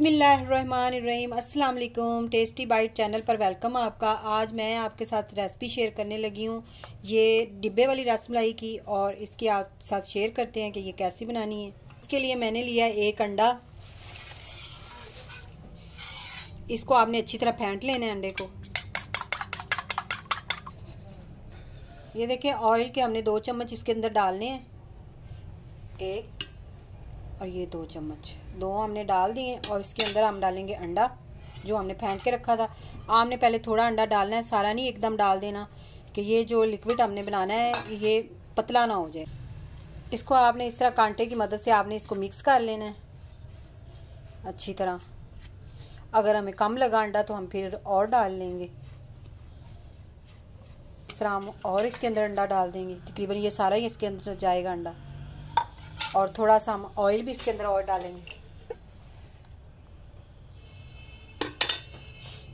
बिस्मिल्लाहिर्रहमानिर्रहीम। अस्सलाम वालेकुम। टेस्टी बाइट चैनल पर वेलकम आपका। आज मैं आपके साथ रेसिपी शेयर करने लगी हूँ ये डिब्बे वाली रसमलाई की, और इसकी आप साथ शेयर करते हैं कि ये कैसी बनानी है। इसके लिए मैंने लिया एक अंडा। इसको आपने अच्छी तरह फेंट लेना है अंडे को। ये देखिए ऑयल के हमने 2 चम्मच इसके अंदर डालने हैं, एक और ये 2 चम्मच, 2 हमने डाल दिए। और इसके अंदर हम डालेंगे अंडा जो हमने फेंट के रखा था। आपने पहले थोड़ा अंडा डालना है, सारा नहीं एकदम डाल देना, कि ये जो लिक्विड हमने बनाना है ये पतला ना हो जाए। इसको आपने इस तरह कांटे की मदद से आपने इसको मिक्स कर लेना है अच्छी तरह। अगर हमें कम लगा अंडा तो हम फिर और डाल लेंगे। इस तरह हम और इसके अंदर अंडा डाल देंगे, तकरीबन ये सारा ही इसके अंदर जाएगा अंडा। और थोड़ा सा हम ऑयल भी इसके अंदर और डालेंगे।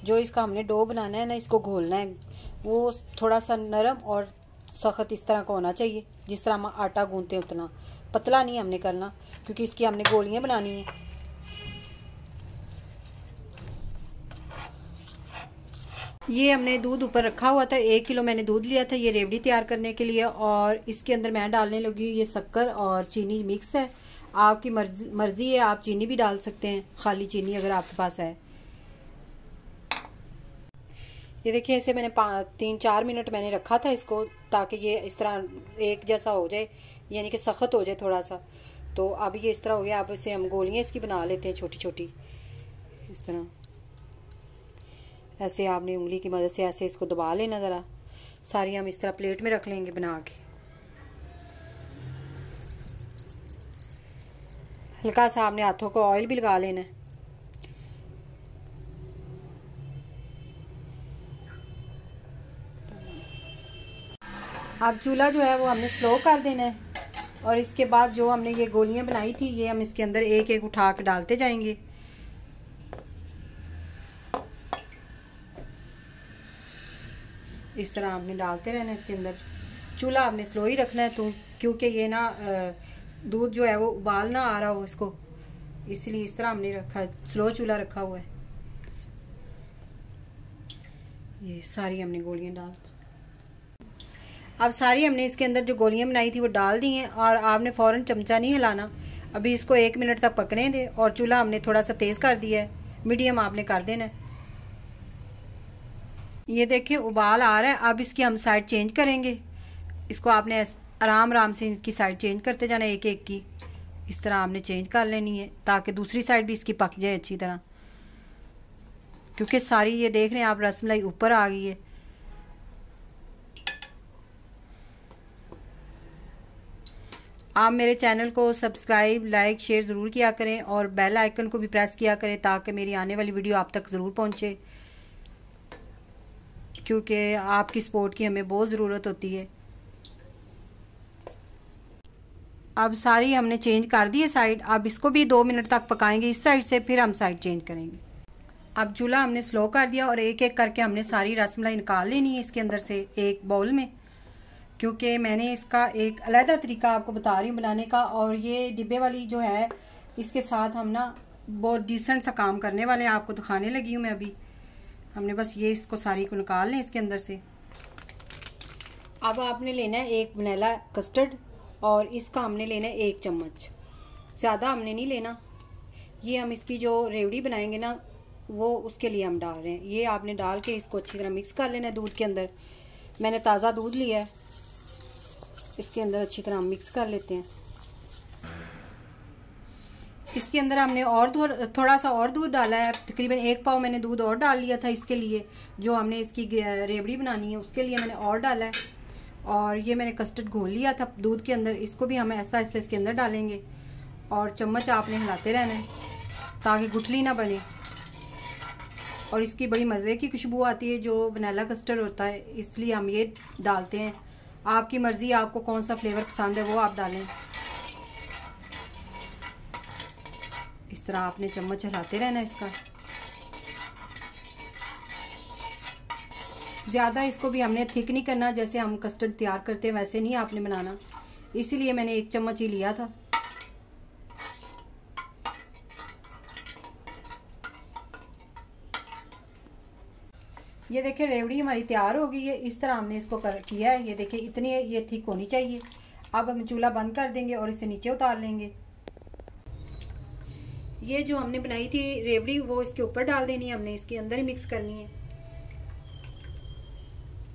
जो इसका हमने डो बनाना है ना, इसको घोलना है, वो थोड़ा सा नरम और सख्त इस तरह का होना चाहिए, जिस तरह हम आटा गूंथते हैं उतना। पतला नहीं हमने करना, क्योंकि इसकी हमने गोलियां बनानी है। ये हमने दूध ऊपर रखा हुआ था, 1 किलो मैंने दूध लिया था ये रेवड़ी तैयार करने के लिए। और इसके अंदर मैं डालने लगी ये शक्कर और चीनी मिक्स है। आपकी मर्जी है, आप चीनी भी डाल सकते हैं, खाली चीनी अगर आपके पास है। ये देखिए इसे मैंने 3-4 मिनट मैंने रखा था इसको, ताकि ये इस तरह एक जैसा हो जाए, यानी कि सख्त हो जाए थोड़ा सा। तो अब ये इस तरह हो गया। अब इसे हम गोलियां इसकी बना लेते हैं छोटी छोटी। इस तरह ऐसे आपने उंगली की मदद से ऐसे इसको दबा लेना ज़रा। सारी हम इस तरह प्लेट में रख लेंगे बना के। हल्का सा आपने हाथों को ऑयल भी लगा लेना है। अब चूल्हा जो है वो हमने स्लो कर देना है। और इसके बाद जो हमने ये गोलियां बनाई थी ये हम इसके अंदर एक एक उठा के डालते जाएंगे। इस तरह आपने डालते रहना है इसके अंदर। चूल्हा आपने स्लो ही रखना है, तो क्योंकि ये ना दूध जो है वो उबाल ना आ रहा हो इसको, इसलिए इस तरह हमने रखा है, स्लो चूल्हा रखा हुआ है। ये सारी हमने गोलियां डाल, अब सारी हमने इसके अंदर जो गोलियां बनाई थी वो डाल दी हैं। और आपने फ़ौरन चमचा नहीं हिलाना, अभी इसको 1 मिनट तक पकने दे। और चूल्हा हमने थोड़ा सा तेज़ कर दिया है, मीडियम आपने कर देना है। ये देखिए उबाल आ रहा है। अब इसकी हम साइड चेंज करेंगे। इसको आपने आराम आराम से इसकी साइड चेंज करते जाना, एक एक की इस तरह आपने चेंज कर लेनी है, ताकि दूसरी साइड भी इसकी पक जाए अच्छी तरह। क्योंकि सारी ये देख रहे हैं आप रसमलाई ऊपर आ गई है। आप मेरे चैनल को सब्सक्राइब, लाइक, शेयर ज़रूर किया करें और बेल आइकन को भी प्रेस किया करें, ताकि मेरी आने वाली वीडियो आप तक ज़रूर पहुँचे, क्योंकि आपकी सपोर्ट की हमें बहुत ज़रूरत होती है। अब सारी हमने चेंज कर दी है साइड। अब इसको भी 2 मिनट तक पकाएंगे इस साइड से, फिर हम साइड चेंज करेंगे। अब चूल्हा हमने स्लो कर दिया और एक एक करके हमने सारी रसमलाई निकाल लेनी है इसके अंदर से एक बाउल में, क्योंकि मैंने इसका एक अलग तरीका आपको बता रही हूँ बनाने का। और ये डिब्बे वाली जो है इसके साथ हम ना बहुत डिसेंट सा काम करने वाले हैं, आपको दिखाने लगी हूँ मैं अभी। हमने बस ये इसको सारी को निकाल लें इसके अंदर से। अब आपने लेना है एक वनीला कस्टर्ड, और इसका हमने लेना है 1 चम्मच, ज़्यादा हमने नहीं लेना। ये हम इसकी जो रेवड़ी बनाएंगे ना वो उसके लिए हम डाल रहे हैं। ये आपने डाल के इसको अच्छी तरह मिक्स कर लेना है दूध के अंदर। मैंने ताज़ा दूध लिया है, इसके अंदर अच्छी तरह हम मिक्स कर लेते हैं। इसके अंदर हमने और थोड़ा सा और दूध डाला है, तकरीबन 1 पाव मैंने दूध और डाल लिया था इसके लिए। जो हमने इसकी रेवड़ी बनानी है उसके लिए मैंने और डाला है। और ये मैंने कस्टर्ड घोल लिया था दूध के अंदर, इसको भी हम ऐसा ऐसा इसके अंदर डालेंगे। और चम्मच आपने हिलाते रहना है ताकि गुठली ना बने। और इसकी बड़ी मज़े की खुशबू आती है जो वनीला कस्टर्ड होता है, इसलिए हम ये डालते हैं। आपकी मर्ज़ी, आपको कौन सा फ्लेवर पसंद है वो आप डालें। इस तरह आपने चम्मच हिलाते रहना इसका। ज़्यादा इसको भी हमने थिक नहीं करना, जैसे हम कस्टर्ड तैयार करते हैं वैसे नहीं आपने बनाना, इसीलिए मैंने 1 चम्मच ही लिया था। ये देखिए रेवड़ी हमारी तैयार हो गई है। इस तरह हमने इसको किया है। ये देखिए इतनी ये थिक होनी चाहिए। अब हम चूल्हा बंद कर देंगे और इसे नीचे उतार लेंगे। ये जो हमने बनाई थी रेवड़ी वो इसके ऊपर डाल देनी है, हमने इसके अंदर ही मिक्स करनी है।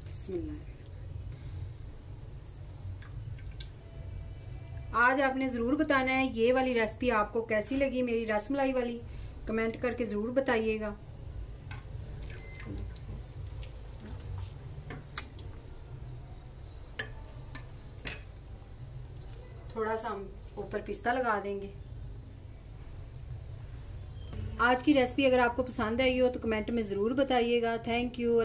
बिस्मिल्लाह। आज आपने ज़रूर बताना है ये वाली रेसिपी आपको कैसी लगी, मेरी रसमलाई वाली, कमेंट करके ज़रूर बताइएगा। थोड़ा सा हम ऊपर पिस्ता लगा देंगे। आज की रेसिपी अगर आपको पसंद आई हो तो कमेंट में ज़रूर बताइएगा। Thank you.